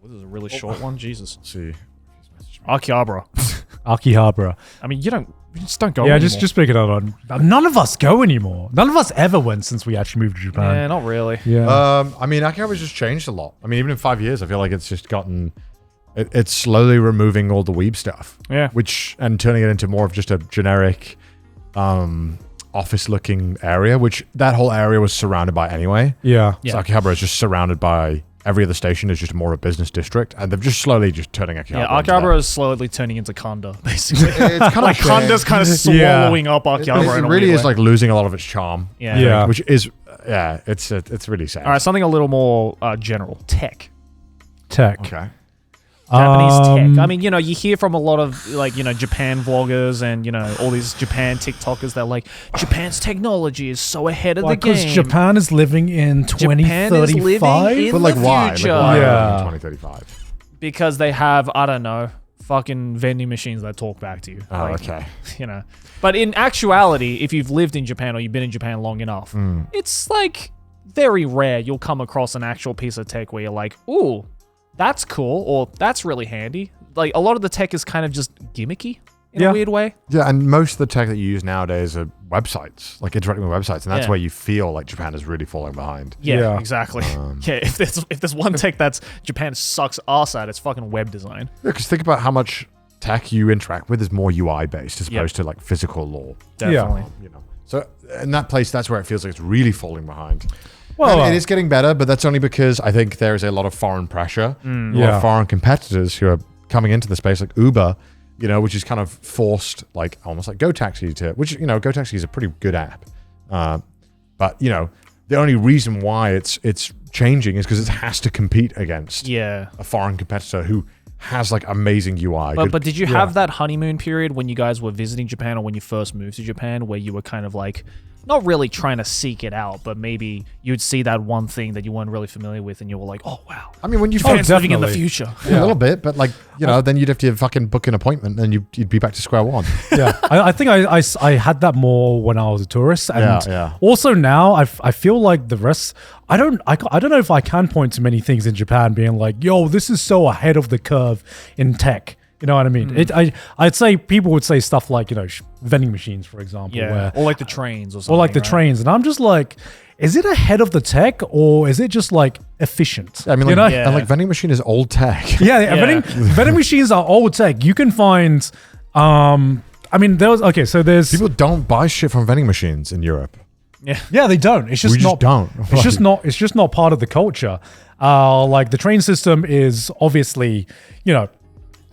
This is a really short one. Jesus. Let's see. Akihabara. Akihabara. I mean, you just don't go anymore. Just pick it up on. None of us go anymore. None of us ever went since we actually moved to Japan. Yeah, not really. Yeah. I mean, Akihabara's just changed a lot. I mean, even in 5 years, I feel like it's just gotten... It's slowly removing all the weeb stuff. Yeah. And turning it into more of just a generic office-looking area, which that whole area was surrounded by anyway. Yeah. So Akihabara is just surrounded by... Every other station is just more a business district, and they're just slowly just turning Akihabara. Yeah, Akihabara is slowly turning into Kanda, basically. It's kind of like Kanda's kind of swallowing up Akihabara. It really is like losing a lot of its charm. Yeah. Yeah. Which is, it's really sad. All right, something a little more general. Tech. Okay. Japanese tech. I mean, you hear from a lot of Japan vloggers and all these Japan TikTokers that like Japan's technology is so ahead of the game. Because Japan is living in 2035. But like why? Future. Like why Yeah. 2035? Because they have, I don't know, fucking vending machines that talk back to you. Oh, okay. But in actuality, if you've lived in Japan or you've been in Japan long enough, it's like very rare you'll come across an actual piece of tech where you're like, ooh, that's cool, or that's really handy. Like, a lot of the tech is kind of just gimmicky in a weird way. Yeah, and most of the tech that you use nowadays are websites, like interacting with websites, and that's where you feel like Japan is really falling behind. Yeah. Exactly. If there's one tech that's Japan sucks ass at, it's fucking web design. Yeah, because think about how much tech you interact with is more UI based as opposed to like physical law. Definitely. So in that place, that's where it feels like it's really falling behind. Well, and it is getting better, but that's only because I think there is a lot of foreign pressure, a lot of foreign competitors who are coming into the space, like Uber, which is kind of forced, like almost like GoTaxi to, which GoTaxi is a pretty good app, but the only reason why it's changing is because it has to compete against a foreign competitor who has like amazing UI. But did you have that honeymoon period when you guys were visiting Japan or when you first moved to Japan where you were kind of like not really trying to seek it out, but maybe you'd see that one thing that you weren't really familiar with and you were like, oh, wow. I mean, when you Japan's living in the future. Yeah, a little bit, but like, then you'd have to fucking book an appointment and you'd be back to square one. Yeah, I think I had that more when I was a tourist, and also now I feel like the rest. I don't know if I can point to many things in Japan being like, yo, this is so ahead of the curve in tech. You know what I mean? I'd say people would say stuff like, vending machines, for example. Or like the trains or something. Or like the trains. And I'm just like, is it ahead of the tech or is it just like efficient? I mean, like, and like vending machine is old tech. Vending machines are old tech. You can find, there's... People don't buy shit from vending machines in Europe. Yeah, they don't. It's just don't. It's just not part of the culture. Like the train system is obviously,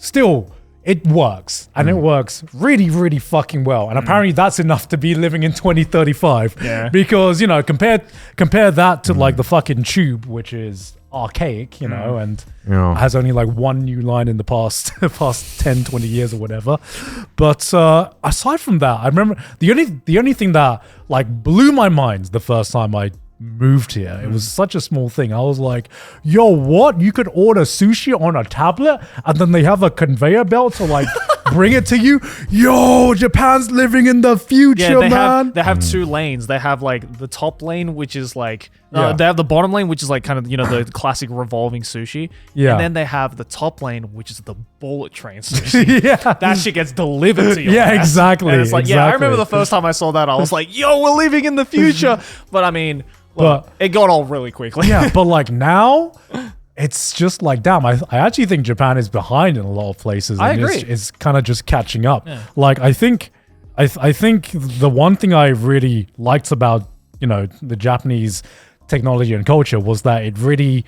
still, it works, and it works really, really fucking well. And apparently that's enough to be living in 2035. Yeah. Because, compare that to like the fucking tube, which is archaic, and has only like one new line in the past 10, 20 years or whatever. But aside from that, I remember the only thing that like blew my mind the first time I moved here. It was such a small thing. I was like, yo, what? You could order sushi on a tablet and then they have a conveyor belt to like bring it to you? Yo, Japan's living in the future, man. They have two lanes. They have like the top lane, which is like, they have the bottom lane, which is like kind of, the classic revolving sushi. Yeah. And then they have the top lane, which is the bullet train sushi. That shit gets delivered to you. Yeah, exactly. And it's like, I remember the first time I saw that, I was like, yo, we're living in the future. But I mean, it got old really quickly. Yeah, but like now, it's just like, damn, I actually think Japan is behind in a lot of places. I agree. It's kind of just catching up. Yeah. Like, I think the one thing I really liked about, the Japanese technology and culture was that it really,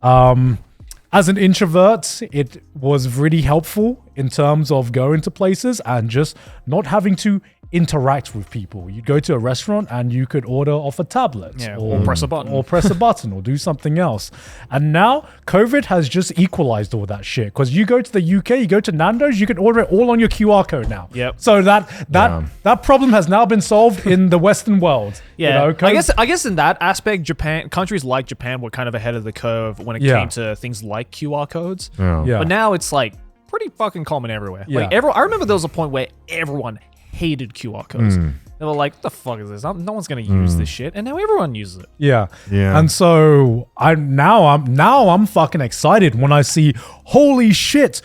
as an introvert, it was really helpful in terms of going to places and just not having to interact with people. You'd go to a restaurant and you could order off a tablet or press a button or do something else. And now COVID has just equalized all that shit, because you go to the UK, you go to Nando's, you can order it all on your QR code now. Yep. So that problem has now been solved in the Western world. Yeah. I guess in that aspect, countries like Japan were kind of ahead of the curve when it came to things like QR codes. Yeah. But now it's like pretty fucking common everywhere. Yeah. Like I remember there was a point where everyone hated QR codes. They were like, what the fuck is this? No one's going to use this shit. And now everyone uses it. Yeah. Yeah. And so I'm fucking excited when I see, holy shit,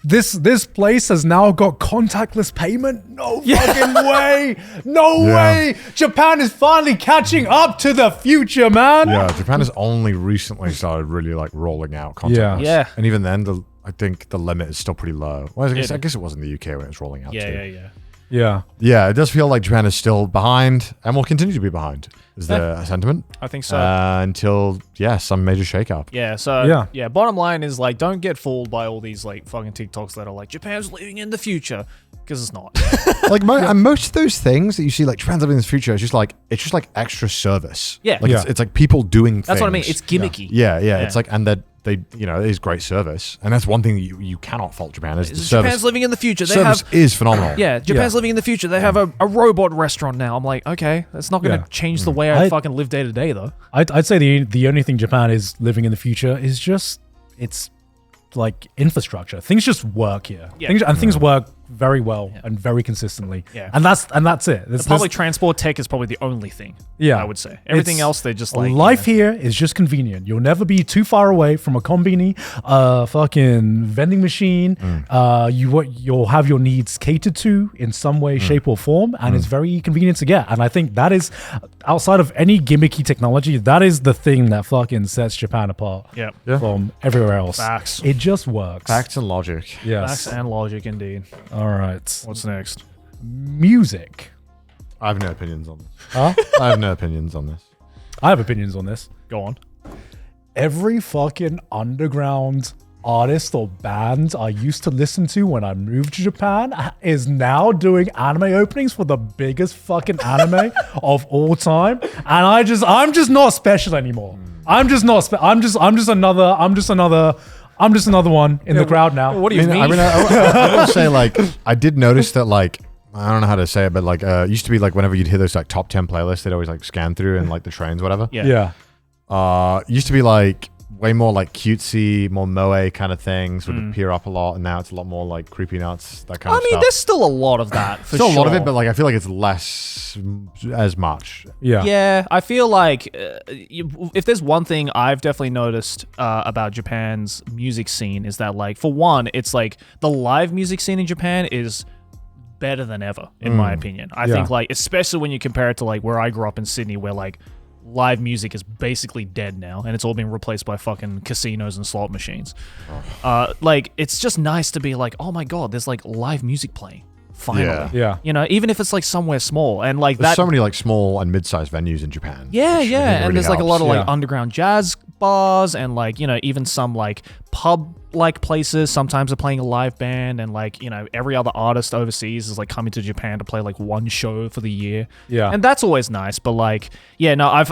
this place has now got contactless payment. No fucking way. No way. Japan is finally catching up to the future, man. Yeah, Japan has only recently started really like rolling out contactless. Yeah. And even then, I think the limit is still pretty low. Well, I guess it was in the UK when it was rolling out too. Yeah. Yeah, it does feel like Japan is still behind and will continue to be behind, is the sentiment. I think so. Until, some major shakeup. Yeah, so, bottom line is, like, don't get fooled by all these, like, fucking TikToks that are like, Japan's living in the future, because it's not. Like, and most of those things that you see, like, Japan's living in the future, it's just like extra service. Yeah. Like, it's like people doing things. That's what I mean. It's gimmicky. Yeah. It's like, and they it is great service. And that's one thing you cannot fault Japan is the service. Japan's living in the future. Service is phenomenal. Yeah, Japan's living in the future. They have a robot restaurant now. I'm like, okay, that's not going to change the way I fucking live day to day, though. I'd say the only thing Japan is living in the future is just it's like infrastructure. Things just work here. Yeah. Things work very well and very consistently. Yeah. And that's it. The public transport tech is probably the only thing. Yeah. I would say everything else they're just like life here is just convenient. You'll never be too far away from a konbini, fucking vending machine. You'll have your needs catered to in some way, shape, or form, and it's very convenient to get. And I think that is, outside of any gimmicky technology, that is the thing that fucking sets Japan apart from everywhere else. Facts. It just works. Facts and logic. Yes. Facts and logic, indeed. All right. What's next? Music. I have no opinions on this. Huh? I have no opinions on this. I have opinions on this. Go on. Every fucking underground artist or band I used to listen to when I moved to Japan is now doing anime openings for the biggest fucking anime of all time, and I'm just not special anymore. I'm just another one in the crowd now. What do you mean? I will say, like, I did notice that, like, I don't know how to say it, but like, used to be like whenever you'd hear those like top 10 playlists, they'd always like scan through and like the trains, whatever. Yeah. Used to be like way more like cutesy, more moe kind of things would appear up a lot, and now it's a lot more like creepy nuts, that kind of stuff. I mean, there's still a lot of that for still sure. a lot of it, but like I feel like it's less as much. Yeah, I feel like if there's one thing I've definitely noticed about Japan's music scene is that, like, for one, it's like the live music scene in Japan is better than ever, in my opinion. I think, like, especially when you compare it to like where I grew up in Sydney, where like live music is basically dead now, and it's all been replaced by fucking casinos and slot machines. Like, it's just nice to be like, oh my god, there's like live music playing. Finally. Yeah. You know, even if it's like somewhere small, and like There's so many like small and mid-sized venues in Japan. Yeah, which I think and really there's like a lot of helps. like underground jazz bars, and like, you know, even some like pub like places sometimes are playing a live band, and like, you know, every other artist overseas is like coming to Japan to play like one show for the year. Yeah. And that's always nice, but like, yeah, no, I've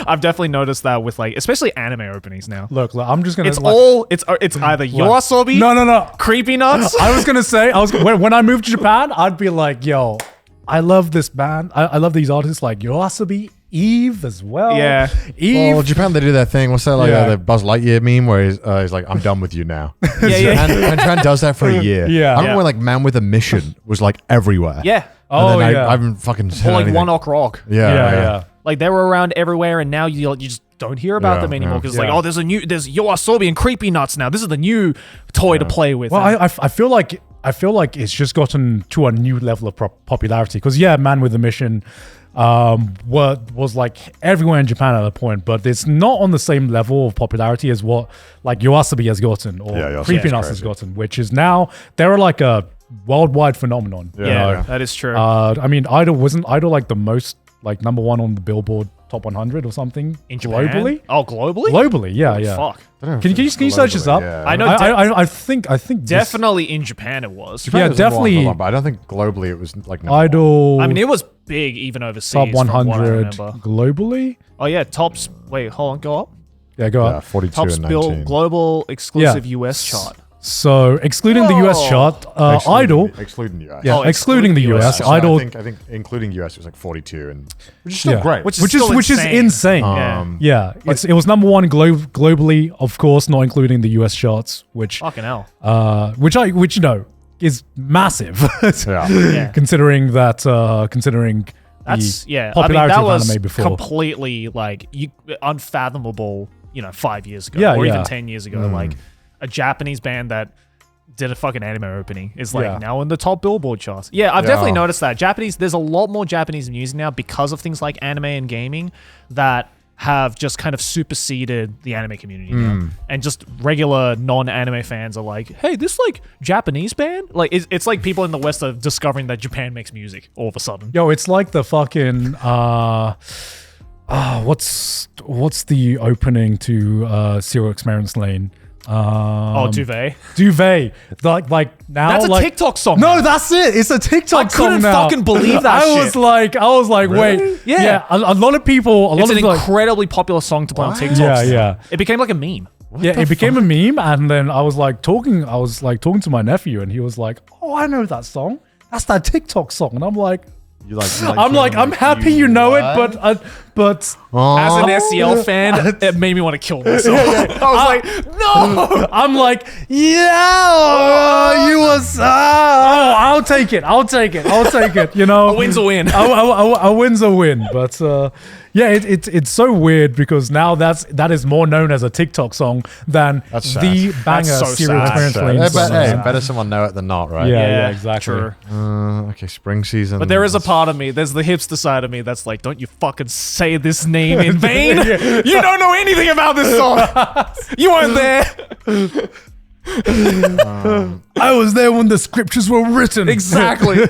I've definitely noticed that with like especially anime openings now. Look, I'm just gonna. It's either Yoasobi, No. Creepy Nuts. I was gonna say, when I moved to Japan, I'd be like, yo, I love this band. I love these artists like Yoasobi, Eve as well. Yeah. Eve. Well, Japan, they do that thing. What's that, like the Buzz Lightyear meme where he's like, I'm done with you now. Japan does that for a year. Yeah. I remember when like Man with a Mission was like everywhere. Yeah. And then I haven't fucking Or like One Ok Rock. Yeah. Like they were around everywhere, and now you just don't hear about them anymore because like, oh, there's Yoasobi and Creepy Nuts now. This is the new toy to play with. Well, I feel like it's just gotten to a new level of popularity because Man with a Mission was like everywhere in Japan at a point, but it's not on the same level of popularity as what like Yoasobi has gotten or Creepy Nuts has gotten, which is now they're like a worldwide phenomenon. Yeah, that is true. I mean, wasn't Idol like the most like number one on the Billboard Top 100 or something in Japan? Globally? Oh, globally? Globally, yeah. Fuck. Can you search this up? Yeah. I know. I think definitely in Japan it was. Japan was definitely. number one, but I don't think globally it was like number Idol. one. I mean, it was big even overseas. Top from what I 100 remember. globally. Oh yeah, tops. Wait, hold on, go up. Yeah, go up. 42 Tops and Bill 19. global exclusive US chart. So excluding the US chart, Idol. Excluding US. Yeah, excluding the US, Actually, Idol. I think including US it was like 42, and which is still great. Which is insane. Yeah, it was number one globally, of course, not including the US charts, which Fucking hell. which you know, is massiff. Yeah. Considering considering That's the popularity that of was anime before. completely like unfathomable. 5 years ago, Yeah, or yeah. even 10 years ago. Like a Japanese band that did a fucking anime opening is like now in the top Billboard charts. Yeah, I've definitely noticed that there's a lot more Japanese music now because of things like anime and gaming that have just kind of superseded the anime community now. And just regular non-anime fans are like, hey, this like Japanese band? Like it's like people in the West are discovering that Japan makes music all of a sudden. Yo, it's like the fucking what's the opening to Zero Experience Lane? Duvet. Duvet. Like now That's a like, TikTok song. No, now. that's it. It's a TikTok song couldn't now. fucking believe that I shit. was like, Really? wait. Yeah. A lot of people, It's an like, incredibly popular song to play on TikTok. Yeah. It became like a meme. It became a meme, and then I was talking to my nephew, and he was like, "Oh, I know that song. That's that TikTok song." And I'm like, I'm happy you know it, but As an SEL fan, it made me want to kill myself. I was like, no. I'm like, you was. I'll take it. You know, A win's a win. A win's a win. But it's so weird because now that is more known as a TikTok song than the banger so Serial sad. Experience Lane song. Better someone know it than not, right? Yeah, exactly. True. Okay, spring season. But there is a part of me, there's the hipster side of me that's like, don't you fucking say this name in vain. You don't know anything about this song. You weren't there. I was there when the scriptures were written. Exactly.